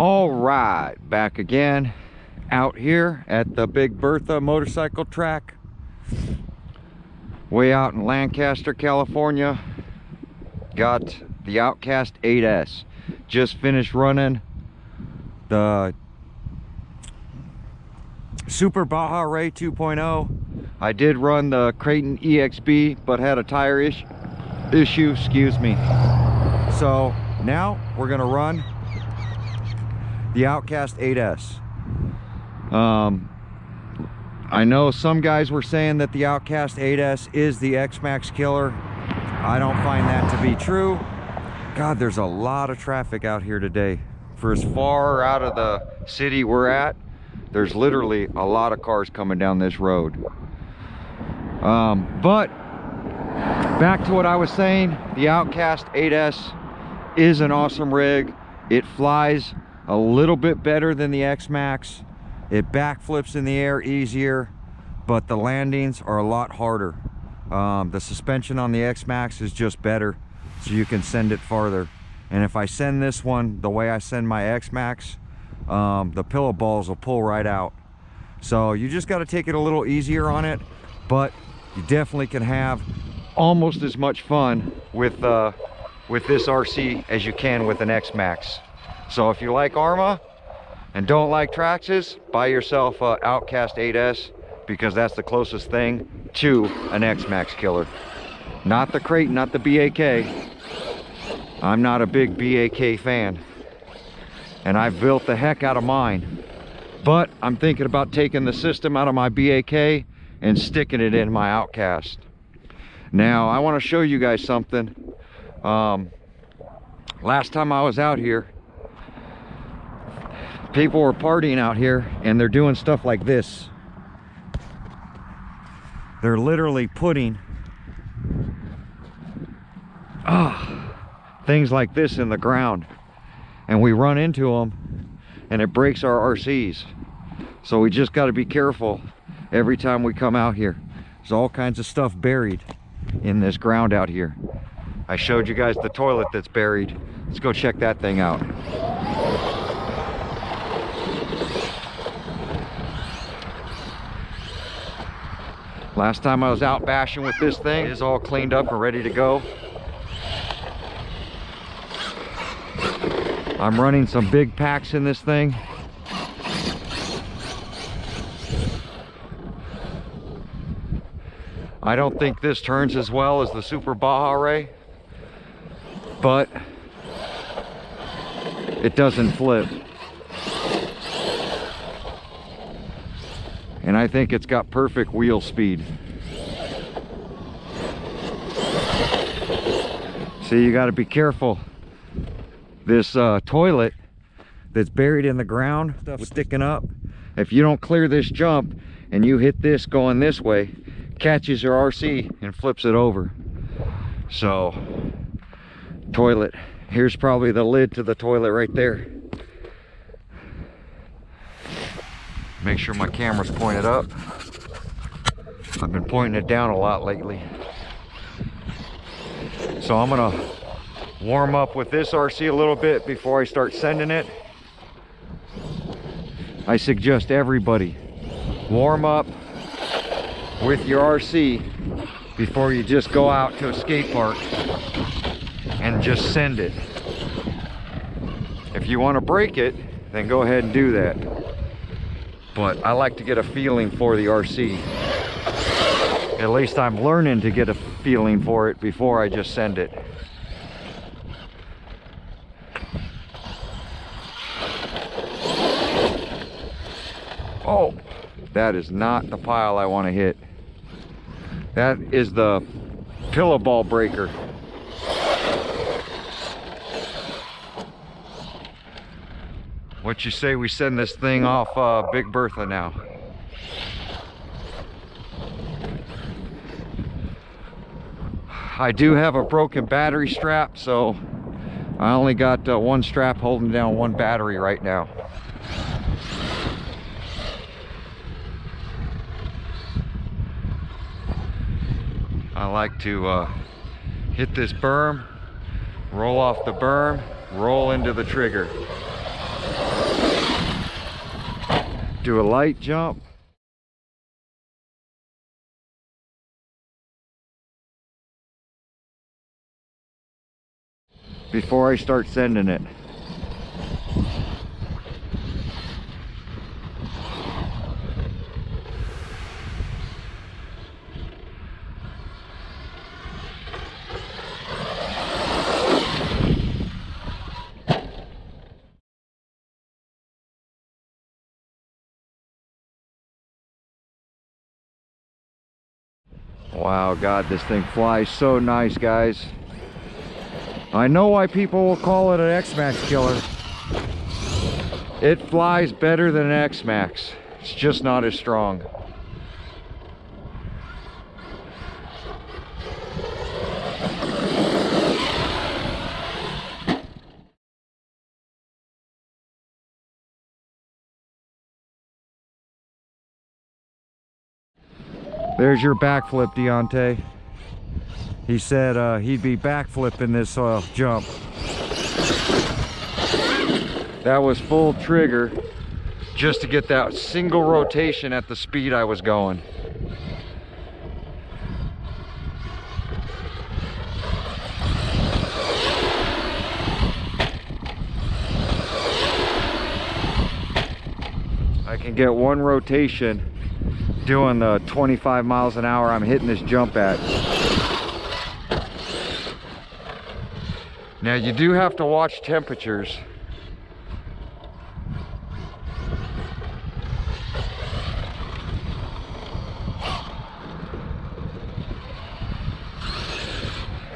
All right, back again out here at the Big Bertha motorcycle track, way out in Lancaster, California. Got the Outcast 8S. Just finished running the Super Baja Ray 2.0. I did run the KRATON EXB, but had a tire issue, excuse me. So now we're gonna run the Outcast 8S. I know some guys were saying that the Outcast 8S is the XMAXX killer. I don't find that to be true. God, there's a lot of traffic out here today. For as far out of the city we're at, there's literally a lot of cars coming down this road. But back to what I was saying, the Outcast 8S is an awesome rig. It flies a little bit better than the XMAXX. It backflips in the air easier, but the landings are a lot harder. The suspension on the XMAXX is just better, so you can send it farther. And if I send this one the way I send my XMAXX, the pillow balls will pull right out. So you just got to take it a little easier on it, but you definitely can have almost as much fun with this RC as you can with an XMAXX. So if you like Arrma and don't like Traxxas, buy yourself a Outcast 8S, because that's the closest thing to an XMAXX killer. Not the KRATON, not the BAK. I'm not a big BAK fan, and I've built the heck out of mine. But I'm thinking about taking the system out of my BAK and sticking it in my Outcast. Now, I want to show you guys something. Last time I was out here, people were partying out here, and they're doing stuff like this. They're literally putting things like this in the ground, and we run into them and it breaks our RCs. So we just got to be careful every time we come out here. There's all kinds of stuff buried in this ground out here. I showed you guys the toilet that's buried. Let's go check that thing out. Last time I was out bashing with this thing, it is all cleaned up and ready to go. I'm running some big packs in this thing. I don't think this turns as well as the Super Baja Ray, but it doesn't flip. And I think it's got perfect wheel speed. See, you got to be careful. This toilet that's buried in the ground, stuff sticking up. If you don't clear this jump and you hit this going this way, catches your RC and flips it over. So, toilet. Here's probably the lid to the toilet right there. Make sure my camera's pointed up. I've been pointing it down a lot lately. So I'm gonna warm up with this RC a little bit before I start sending it. I suggest everybody warm up with your RC before you just go out to a skate park and just send it. If you want to break it, then go ahead and do that. But I like to get a feeling for the RC. At least I'm learning to get a feeling for it before I just send it. Oh, that is not the pile I want to hit. That is the pillow ball breaker. What you say we send this thing off Big Bertha now? I do have a broken battery strap, so I only got one strap holding down one battery right now. I like to hit this berm, roll off the berm, roll into the trigger. Do a light jump. Before I start sending it. Wow, God, this thing flies so nice, guys. I know why people will call it an XMAXX killer. It flies better than an XMAXX. It's just not as strong. There's your backflip, Deontay. He said he'd be backflipping this jump. That was full trigger just to get that single rotation at the speed I was going. I can get one rotation doing the 25 miles an hour I'm hitting this jump at. Now you do have to watch temperatures.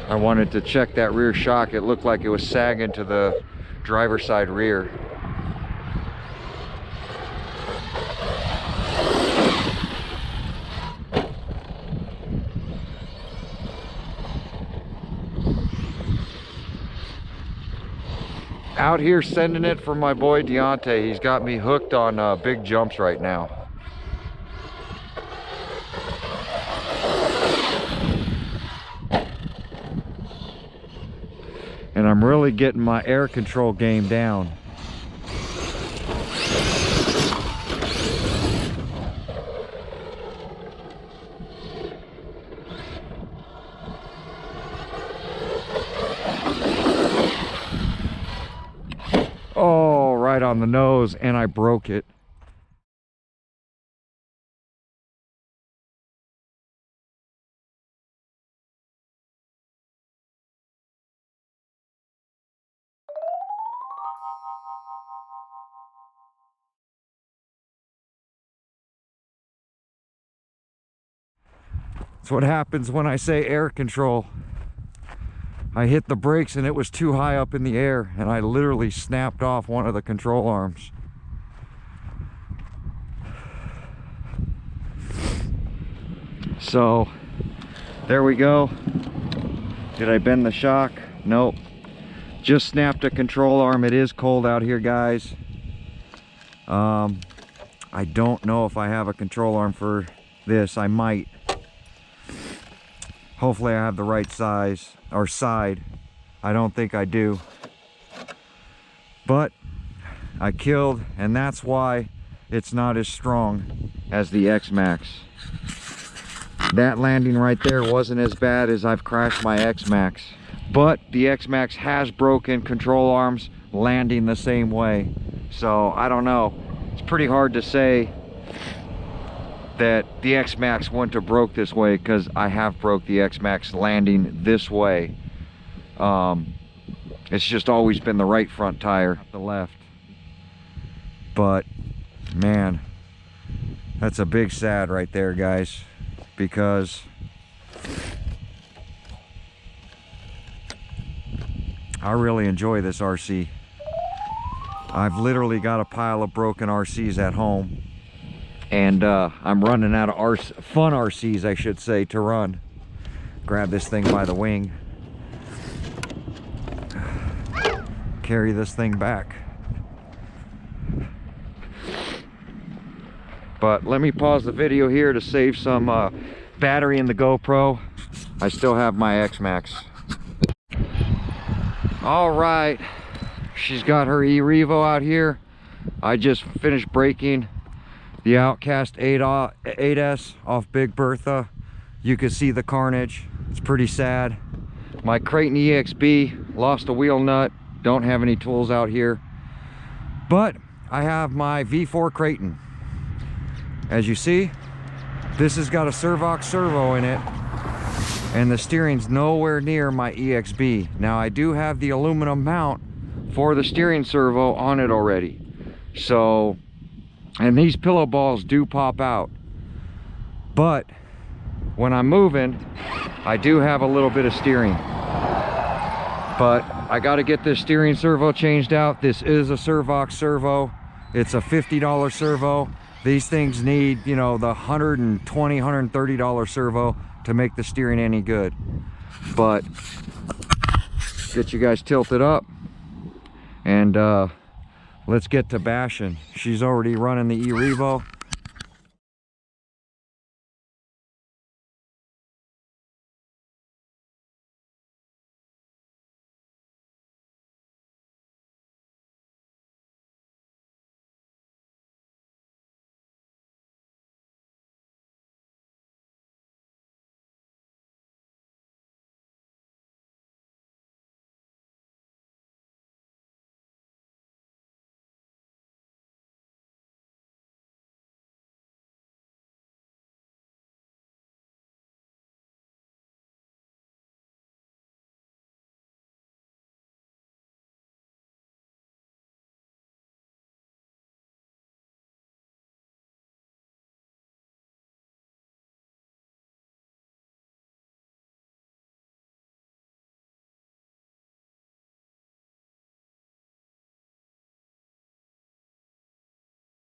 I wanted to check that rear shock. It looked like it was sagging to the driver's side rear. Out here sending it for my boy Deontay. He's got me hooked on big jumps right now. And I'm really getting my air control game down. Oh, right on the nose, and I broke it. That's what happens when I say air control. I hit the brakes and it was too high up in the air, and I literally snapped off one of the control arms. So there we go. Did I bend the shock? Nope. Just snapped a control arm. It is cold out here, guys. I don't know if I have a control arm for this. I might. Hopefully I have the right size or side. I don't think I do. But I killed, and that's why it's not as strong as the XMAXX. That landing right there wasn't as bad as I've crashed my XMAXX. But the XMAXX has broken control arms landing the same way. So I don't know. It's pretty hard to say that the XMAXX wouldn't have broke this way, because I have broke the XMAXX landing this way. It's just always been the right front tire, not the left. But man, that's a big sad right there, guys, because I really enjoy this RC. I've literally got a pile of broken RCs at home, and I'm running out of fun RCs, I should say, to run. Grab this thing by the wing, carry this thing back. But let me pause the video here to save some battery in the GoPro. I still have my XMAXX. All right, she's got her e-Revo out here. I just finished braking. The Outcast 8S off Big Bertha. You can see the carnage. It's pretty sad. My KRATON EXB lost a wheel nut. Don't have any tools out here. But I have my V4 KRATON. As you see, this has got a Servox servo in it, and the steering's nowhere near my EXB. Now I do have the aluminum mount for the steering servo on it already. So, and these pillow balls do pop out. But when I'm moving, I do have a little bit of steering. But I got to get this steering servo changed out. This is a Servox servo. It's a $50 servo. These things need, you know, the $120, $130 servo to make the steering any good. But get you guys tilted up, and let's get to bashing. She's already running the E-Revo.